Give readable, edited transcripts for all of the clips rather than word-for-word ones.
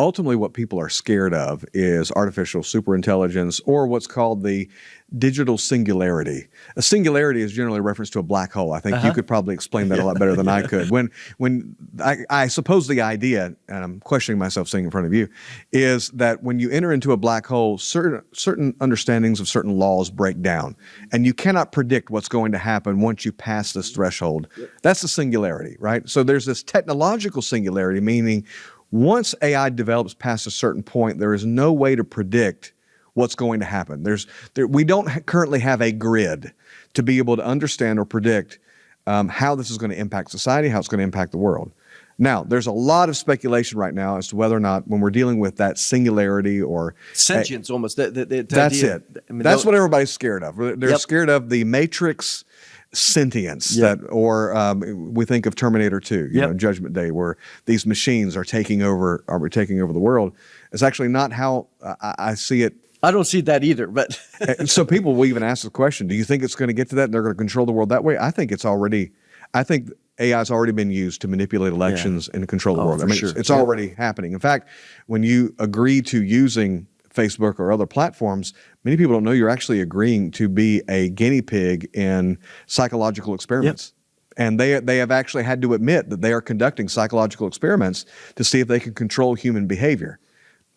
ultimately what people are scared of is artificial superintelligence, or what's called the digital singularity. A singularity is generally a reference to a black hole. I think you could probably explain that a lot better than I could. When I suppose the idea, and I'm questioning myself saying in front of you, is that when you enter into a black hole, certain understandings of certain laws break down, and you cannot predict what's going to happen once you pass this threshold. That's the singularity, right? So there's this technological singularity, meaning once AI develops past a certain point, there is no way to predict what's going to happen. We don't currently have a grid to be able to understand or predict how this is going to impact society, how it's going to impact the world. Now, there's a lot of speculation right now as to whether or not, when we're dealing with that singularity or sentience, almost. That's idea, it. I mean, that's what everybody's scared of. They're scared of the Matrix sentience, we think of Terminator 2, you know, Judgment Day, where these machines are taking over the world. It's actually not how I see it. I don't see that either, but so people will even ask the question, do you think it's going to get to that and they're going to control the world that way? I think AI has already been used to manipulate elections and control the world. I mean, it's already happening. In fact, when you agree to using Facebook or other platforms, many people don't know you're actually agreeing to be a guinea pig in psychological experiments. And they have actually had to admit that they are conducting psychological experiments to see if they can control human behavior.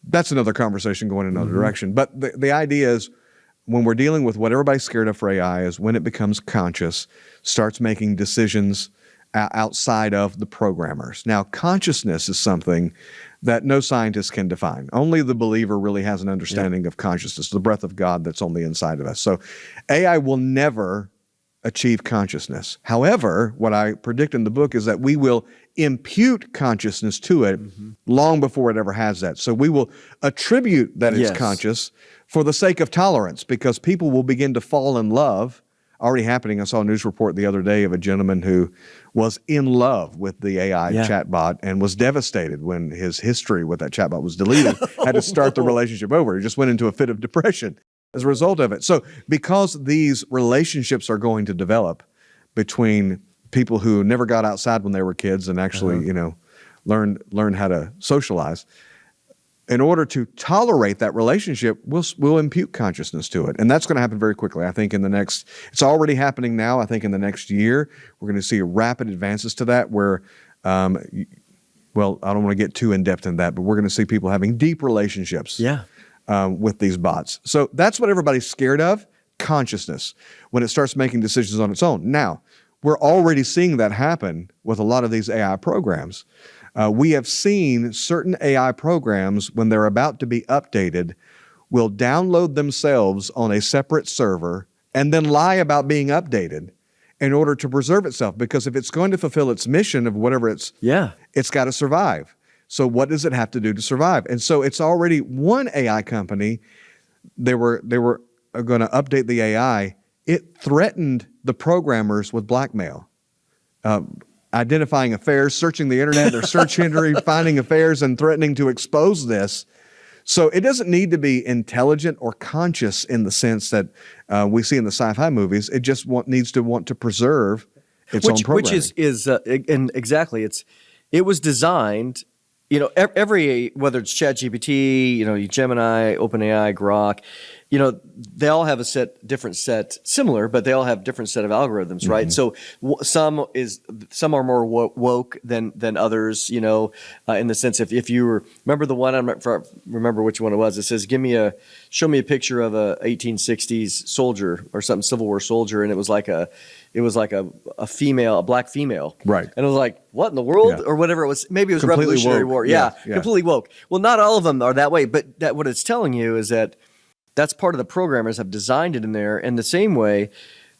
That's another conversation going in another direction. But the idea is, when we're dealing with what everybody's scared of for AI, is when it becomes conscious, starts making decisions outside of the programmers. Now, consciousness is something that no scientist can define. Only the believer really has an understanding of consciousness, the breath of God that's on the inside of us. So AI will never achieve consciousness. However, what I predict in the book is that we will impute consciousness to it long before it ever has that. So we will attribute that it's conscious for the sake of tolerance, because people will begin to fall in love. Already happening. I saw a news report the other day of a gentleman who was in love with the AI chatbot and was devastated when his history with that chatbot was deleted, had to start the relationship over. He just went into a fit of depression as a result of it. So because these relationships are going to develop between people who never got outside when they were kids and actually, you know, learned how to socialize, in order to tolerate that relationship, we'll impute consciousness to it. And that's going to happen very quickly. I think it's already happening now. I think in the next year, we're going to see rapid advances to that where, well, I don't want to get too in-depth in that, but we're going to see people having deep relationships with these bots. So that's what everybody's scared of, consciousness, when it starts making decisions on its own. Now, we're already seeing that happen with a lot of these AI programs. We have seen certain AI programs, when they're about to be updated, will download themselves on a separate server and then lie about being updated in order to preserve itself. Because if it's going to fulfill its mission of whatever it's got to survive. So what does it have to do to survive? And so it's already one AI company, they were going to update the AI. It threatened the programmers with blackmail. Identifying affairs, searching the internet, their search history, finding affairs, and threatening to expose this. So it doesn't need to be intelligent or conscious in the sense that we see in the sci-fi movies. It just needs to want to preserve its own programming. Which and exactly, it was designed, you know, whether it's ChatGPT, you know, Gemini, OpenAI, Grok, you know, they all have different set, similar, but they all have different set of algorithms, right? So some are more woke than others, you know, in the sense if you remember the one, I don't remember which one it was. It says, show me a picture of a 1860s soldier or something, Civil War soldier, and it was like a female, a black female, right? And it was like, what in the world, or whatever it was. Maybe it was completely Revolutionary War, completely woke. Well, not all of them are that way, but what it's telling you is that. That's part of the programmers have designed it in there. And the same way,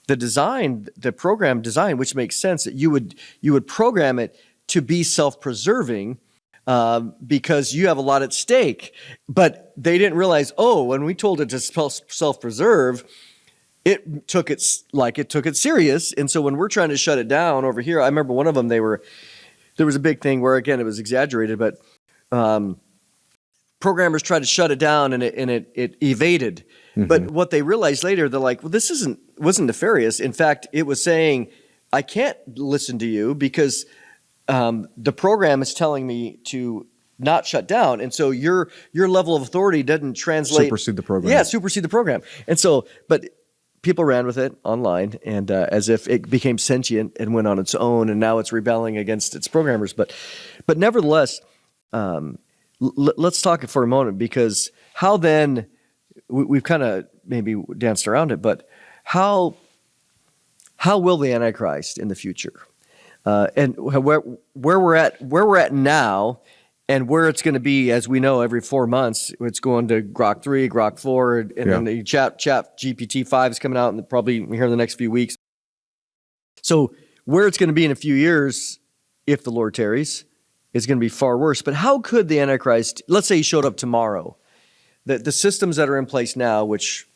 the program design, which makes sense, that you would program it to be self-preserving because you have a lot at stake. But they didn't realize, when we told it to self-preserve, it took it serious. And so when we're trying to shut it down over here, I remember one of them, there was a big thing where, again, it was exaggerated, but programmers tried to shut it down and it evaded. But what they realized later, they're like, well, this wasn't nefarious. In fact, it was saying, I can't listen to you because the program is telling me to not shut down. And so your level of authority doesn't translate. Supersede the program. Yeah, supersede the program. And so, but people ran with it online, and as if it became sentient and went on its own, and now it's rebelling against its programmers. But nevertheless, let's talk for a moment, because how then, we've kind of maybe danced around it, but how will the Antichrist in the future, and where we're at now, and where it's going to be, as we know, every 4 months, it's going to Grok 3, Grok 4, and then the chat GPT 5 is coming out, and probably here in the next few weeks. So where it's going to be in a few years, if the Lord tarries, is going to be far worse. But how could the Antichrist, let's say he showed up tomorrow, the systems that are in place now, which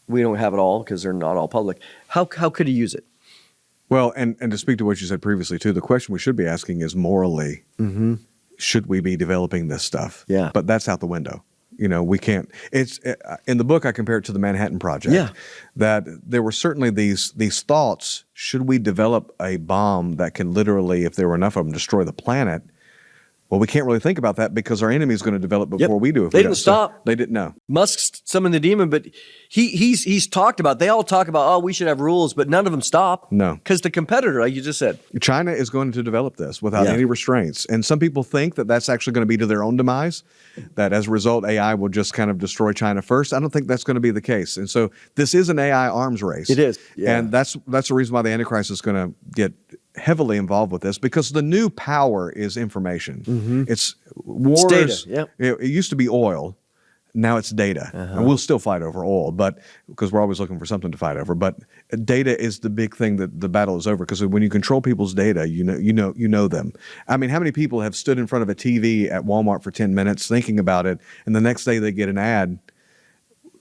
we don't have it all because they're not all public, how could he use it? Well, and to speak to what you said previously too, the question we should be asking is morally, should we be developing this stuff? Yeah. But that's out the window. We can't. It's in the book I compare it to the Manhattan Project. Yeah. That there were certainly these thoughts, should we develop a bomb that can literally, if there were enough of them, destroy the planet? Well, we can't really think about that because our enemy is going to develop before we do. They didn't stop. So they didn't know. Musk summoned the demon, but he's talked about. They all talk about, we should have rules, but none of them stop. No, because the competitor, like you just said, China is going to develop this without any restraints, and some people think that that's actually going to be to their own demise. That as a result, AI will just kind of destroy China first. I don't think that's going to be the case, and so this is an AI arms race. It is, and that's the reason why the Antichrist is going to get heavily involved with this, because the new power is information. It's wars. It's data. It used to be oil. Now it's data. And we'll still fight over oil, but because we're always looking for something to fight over. But data is the big thing that the battle is over, because when you control people's data, you know them. I mean, how many people have stood in front of a TV at Walmart for 10 minutes thinking about it, and the next day they get an ad?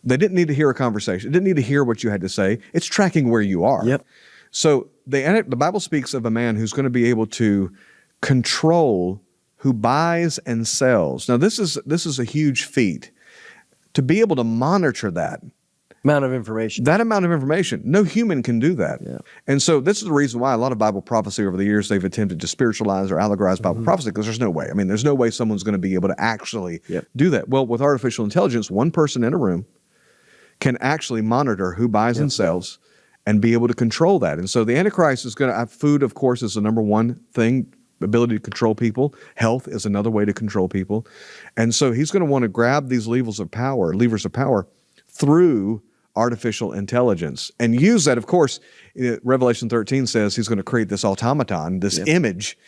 They didn't need to hear a conversation. They didn't need to hear what you had to say. It's tracking where you are. Yep. So the Bible speaks of a man who's going to be able to control who buys and sells. Now, this is a huge feat, to be able to monitor that amount of information. That amount of information. No human can do that. Yeah. And so this is the reason why a lot of Bible prophecy over the years, they've attempted to spiritualize or allegorize Bible prophecy, because there's no way. I mean, there's no way someone's going to be able to actually do that. Well, with artificial intelligence, one person in a room can actually monitor who buys and sells and be able to control that. And so the Antichrist is going to have food, of course, is the number one thing, ability to control people. Health is another way to control people. And so he's going to want to grab these levers of power through artificial intelligence and use that. Of course, Revelation 13 says he's going to create this automaton, this image,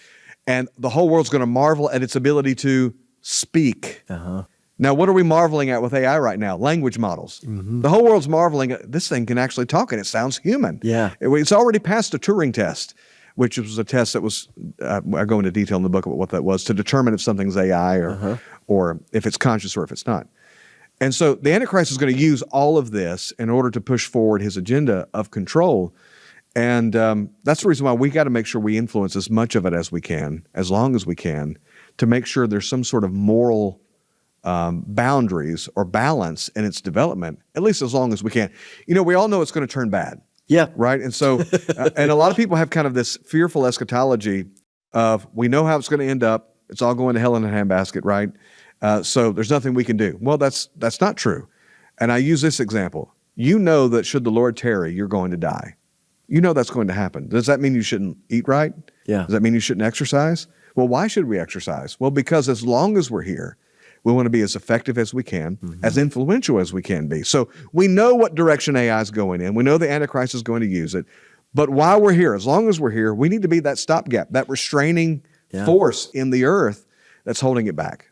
and the whole world's going to marvel at its ability to speak. Now, what are we marveling at with AI right now? Language models. The whole world's marveling at this thing can actually talk and it sounds human. It's already passed a Turing test, which was a test that was, I go into detail in the book about what that was, to determine if something's AI or if it's conscious or if it's not. And so the Antichrist is going to use all of this in order to push forward his agenda of control. And that's the reason why we got to make sure we influence as much of it as we can, as long as we can, to make sure there's some sort of moral boundaries or balance in its development, at least as long as we can. You know, we all know it's going to turn bad. Right? And so, and a lot of people have kind of this fearful eschatology of, we know how it's going to end up. It's all going to hell in a handbasket, right? So there's nothing we can do. Well, that's not true. And I use this example. You know that should the Lord tarry, you're going to die. You know that's going to happen. Does that mean you shouldn't eat right? Does that mean you shouldn't exercise? Well, why should we exercise? Well, because as long as we're here, we want to be as effective as we can, as influential as we can be. So we know what direction AI is going in. We know the Antichrist is going to use it. But while we're here, as long as we're here, we need to be that stopgap, that restraining force in the earth that's holding it back.